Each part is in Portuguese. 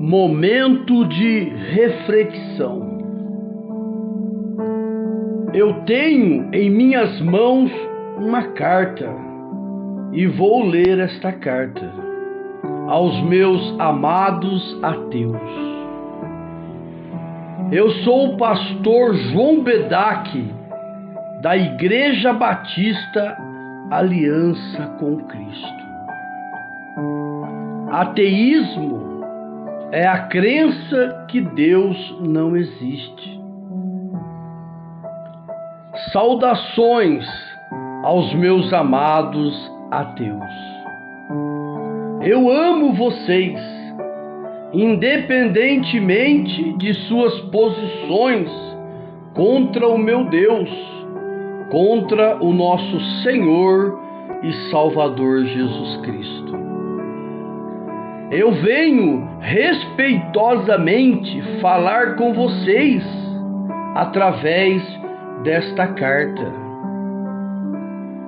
Momento de reflexão. Eu tenho em minhas mãos uma carta e vou ler esta carta aos meus amados ateus. Eu sou o pastor João Bedak, da Igreja Batista Aliança com Cristo. Ateísmo é a crença que Deus não existe. Saudações aos meus amados ateus. Eu amo vocês, independentemente de suas posições contra o meu Deus, contra o nosso Senhor e Salvador Jesus Cristo. Eu venho respeitosamente falar com vocês através desta carta.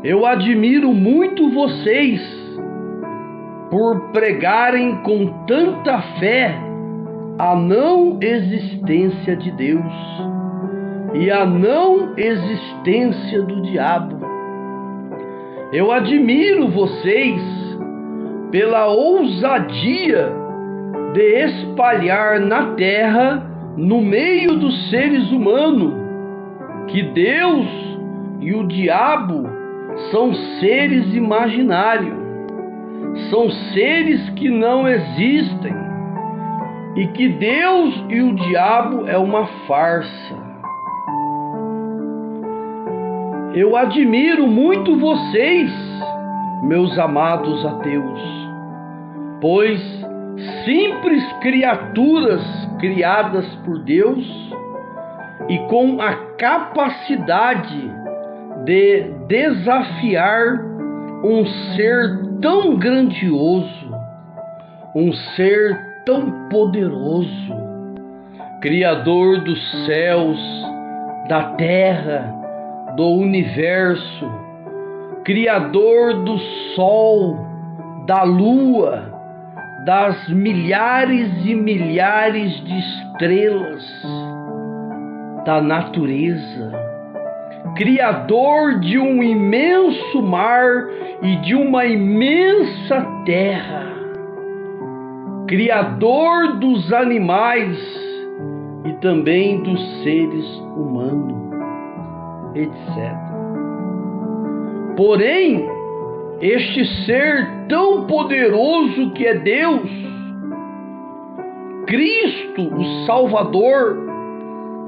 Eu admiro muito vocês por pregarem com tanta fé a não existência de Deus e a não existência do diabo. Eu admiro vocês pela ousadia de espalhar na terra, no meio dos seres humanos, que Deus e o diabo são seres imaginários, são seres que não existem, e que Deus e o diabo é uma farsa. Eu admiro muito vocês, meus amados ateus, pois simples criaturas criadas por Deus e com a capacidade de desafiar um ser tão grandioso, um ser tão poderoso, Criador dos céus, da terra, do universo, Criador do sol, da lua, das milhares e milhares de estrelas, da natureza, Criador de um imenso mar e de uma imensa terra, Criador dos animais e também dos seres humanos, etc. Porém, este ser tão poderoso que é Deus, Cristo, o Salvador,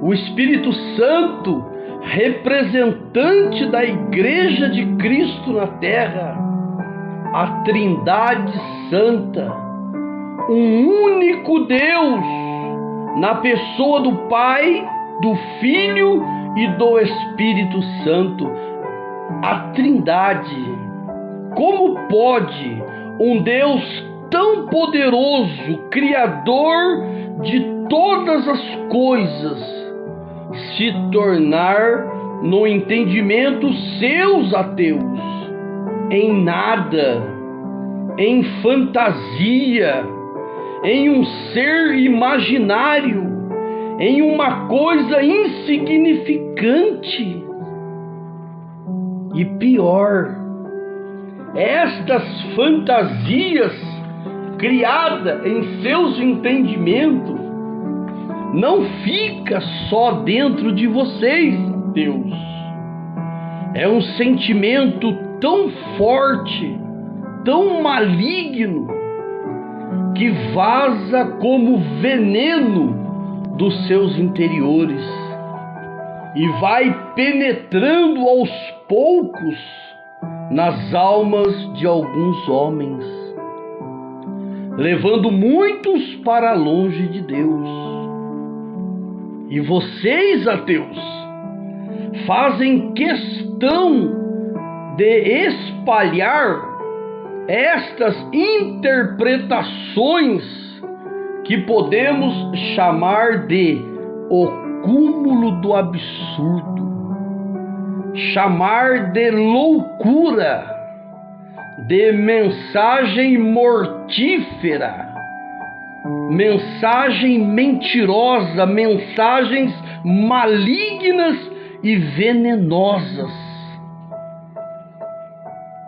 o Espírito Santo, representante da Igreja de Cristo na terra, a Trindade Santa, um único Deus, na pessoa do Pai, do Filho e do Espírito Santo, a Trindade. Como pode um Deus tão poderoso, Criador de todas as coisas, se tornar, no entendimento seus ateus, em nada, em fantasia, em um ser imaginário, em uma coisa insignificante? E pior, estas fantasias criadas em seus entendimentos não fica só dentro de vocês, Deus. É um sentimento tão forte, tão maligno, que vaza como veneno dos seus interiores e vai penetrando aos poucos nas almas de alguns homens, levando muitos para longe de Deus. E vocês, ateus, fazem questão de espalhar estas interpretações que podemos chamar de o cúmulo do absurdo, chamar de loucura, de mensagem mortífera, mensagem mentirosa, mensagens malignas e venenosas.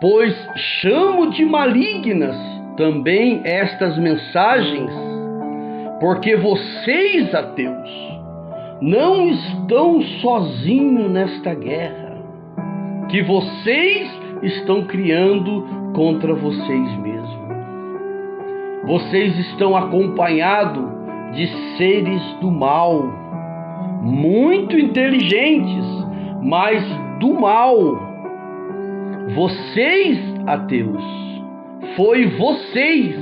Pois chamo de malignas também estas mensagens, porque vocês, ateus, não estão sozinhos nesta guerra que vocês estão criando contra vocês mesmos. Vocês estão acompanhados de seres do mal, muito inteligentes, mas do mal. Vocês, ateus, foi vocês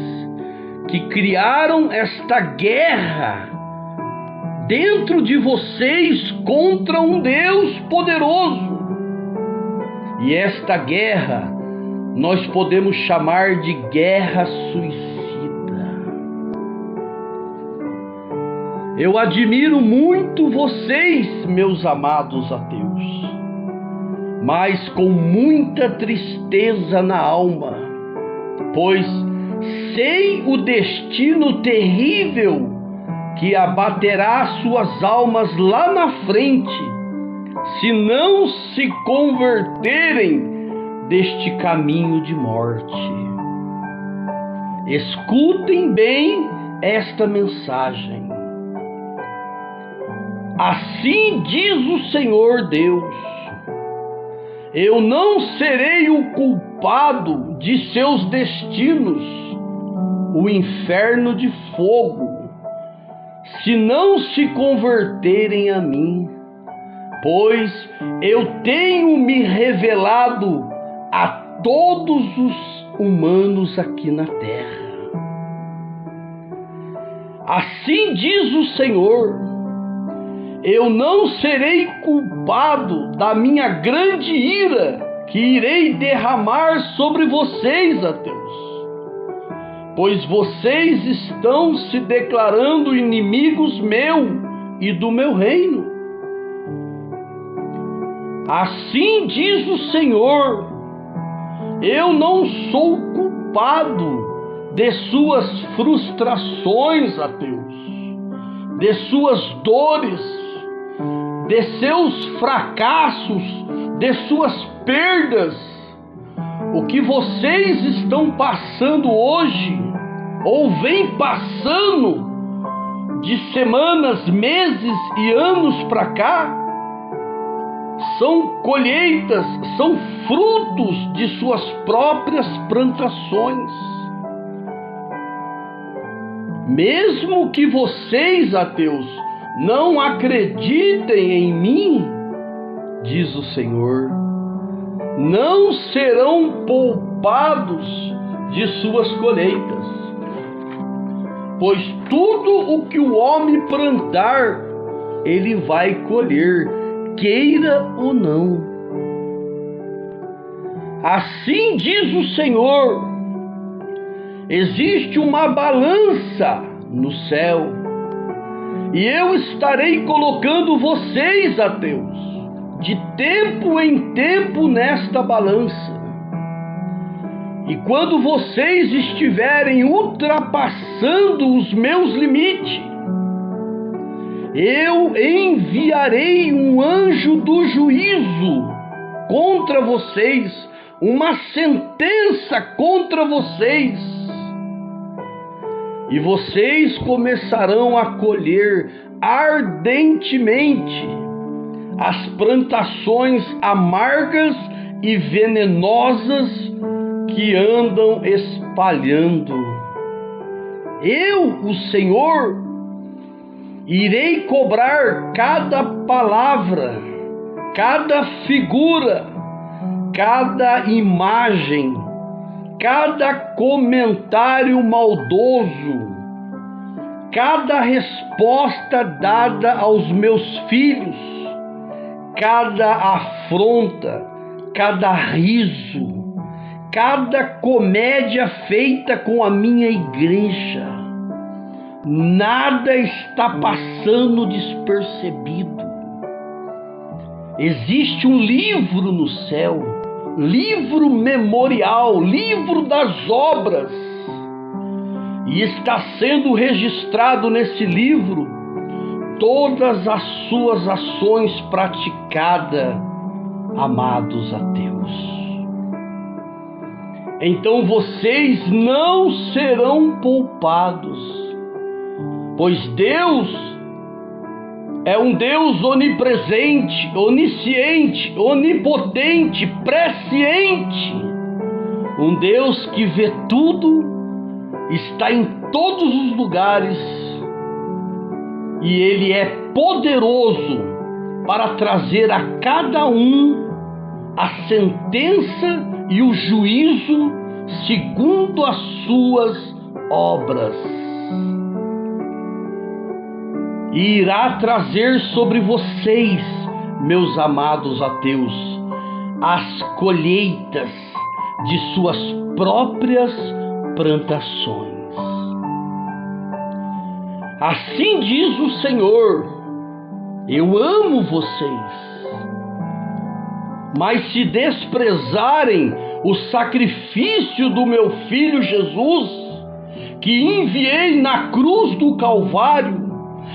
que criaram esta guerra dentro de vocês contra um Deus poderoso. E esta guerra nós podemos chamar de guerra suicida. Eu admiro muito vocês, meus amados ateus, mas com muita tristeza na alma, pois sei o destino terrível que abaterá suas almas lá na frente, se não se converterem deste caminho de morte. Escutem bem esta mensagem. Assim diz o Senhor Deus: eu não serei o culpado de seus destinos, o inferno de fogo, se não se converterem a mim, pois eu tenho me revelado a todos os humanos aqui na terra. Assim diz o Senhor: eu não serei culpado da minha grande ira que irei derramar sobre vocês, ateus, pois vocês estão se declarando inimigos meu e do meu reino. Assim diz o Senhor: eu não sou culpado de suas frustrações, ateus, de suas dores, de seus fracassos, de suas perdas. O que vocês estão passando hoje, ou vem passando de semanas, meses e anos para cá, são colheitas, são frutos de suas próprias plantações. Mesmo que vocês, ateus, não acreditem em mim, diz o Senhor, não serão poupados de suas colheitas, pois tudo o que o homem plantar, ele vai colher, queira ou não. Assim diz o Senhor: existe uma balança no céu, e eu estarei colocando vocês, ateus, de tempo em tempo nesta balança. E quando vocês estiverem ultrapassando os meus limites, eu enviarei um anjo do juízo contra vocês, uma sentença contra vocês. E vocês começarão a colher ardentemente as plantações amargas e venenosas que andam espalhando. Eu, o Senhor, irei cobrar cada palavra, cada figura, cada imagem, cada comentário maldoso, cada resposta dada aos meus filhos, cada afronta, cada riso, cada comédia feita com a minha igreja. Nada está passando despercebido. Existe um livro no céu, livro memorial, livro das obras, e está sendo registrado nesse livro todas as suas ações praticadas, amados ateus. Então vocês não serão poupados, pois Deus é um Deus onipresente, onisciente, onipotente, presciente, um Deus que vê tudo, está em todos os lugares, e Ele é poderoso para trazer a cada um a sentença e o juízo segundo as suas obras. E irá trazer sobre vocês, meus amados ateus, as colheitas de suas próprias plantações. Assim diz o Senhor: eu amo vocês. Mas se desprezarem o sacrifício do meu Filho Jesus, que enviei na cruz do Calvário,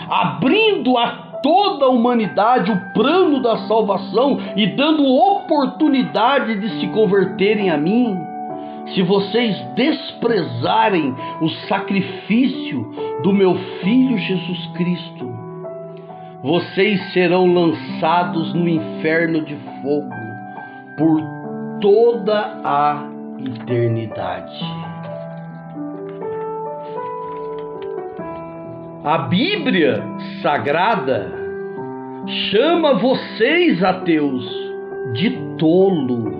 abrindo a toda a humanidade o plano da salvação e dando oportunidade de se converterem a mim, se vocês desprezarem o sacrifício do meu Filho Jesus Cristo, vocês serão lançados no inferno de fogo por toda a eternidade. A Bíblia Sagrada chama vocês, ateus, de tolo.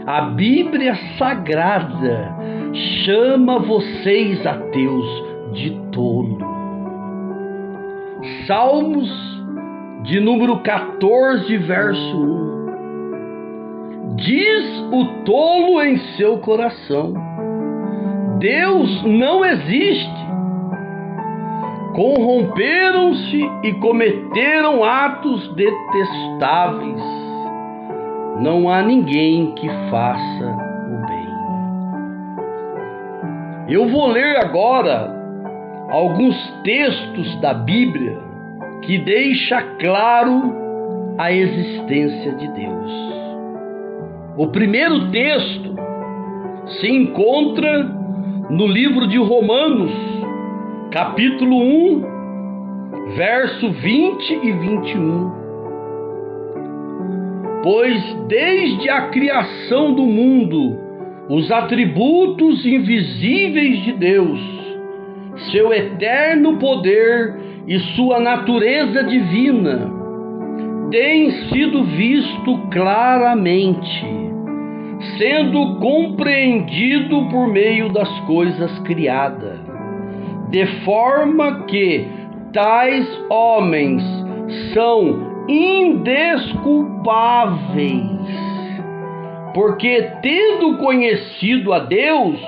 A Bíblia Sagrada chama vocês, ateus, de tolo. Salmos de número 14, verso 1. Diz o tolo em seu coração: Deus não existe. Corromperam-se e cometeram atos detestáveis. Não há ninguém que faça o bem. Eu vou ler agora alguns textos da Bíblia que deixa claro a existência de Deus. O primeiro texto se encontra no livro de Romanos, capítulo 1, verso 20 e 21. Pois desde a criação do mundo, os atributos invisíveis de Deus, seu eterno poder e sua natureza divina, têm sido visto claramente, sendo compreendido por meio das coisas criadas, de forma que tais homens são indesculpáveis, porque tendo conhecido a Deus,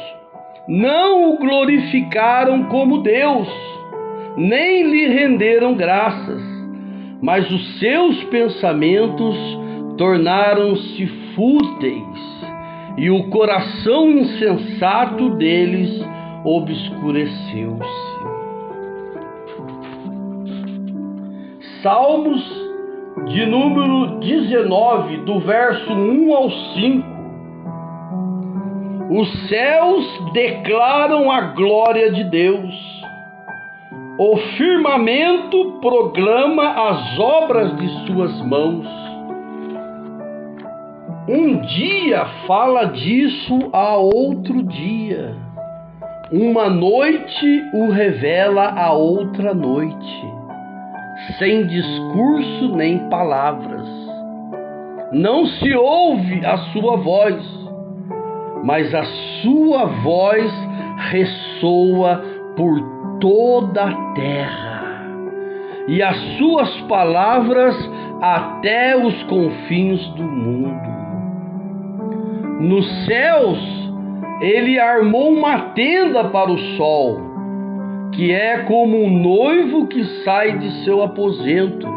não o glorificaram como Deus, nem lhe renderam graças, mas os seus pensamentos tornaram-se fúteis, e o coração insensato deles obscureceu-se. Salmos de número 19, do verso 1 ao 5. Os céus declaram a glória de Deus, o firmamento proclama as obras de suas mãos. Um dia fala disso a outro dia, uma noite o revela a outra noite, sem discurso nem palavras. Não se ouve a sua voz, mas a sua voz ressoa por toda a terra, e as suas palavras até os confins do mundo. Nos céus, ele armou uma tenda para o sol, que é como um noivo que sai de seu aposento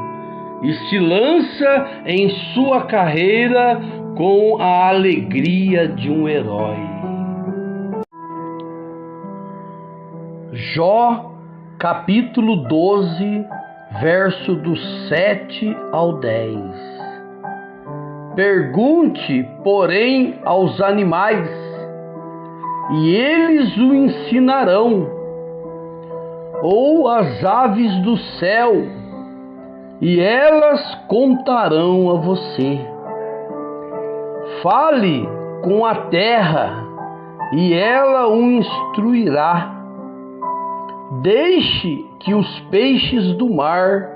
e se lança em sua carreira com a alegria de um herói. Jó, capítulo 12, verso do 7 ao 10. Pergunte, porém, aos animais, e eles o ensinarão, ou às aves do céu, e elas contarão a você. Fale com a terra, e ela o instruirá. Deixe que os peixes do mar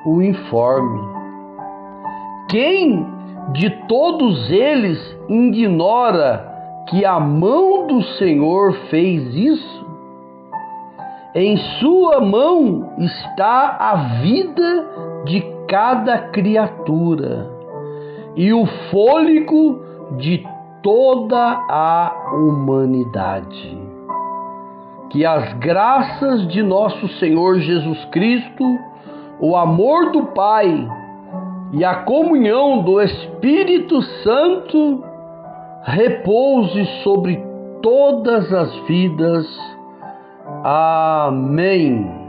o informe. Quem de todos eles ignora que a mão do Senhor fez isso? Em sua mão está a vida de cada criatura e o fôlego de toda a humanidade. Que as graças de nosso Senhor Jesus Cristo, o amor do Pai e a comunhão do Espírito Santo repouse sobre todas as vidas. Amém.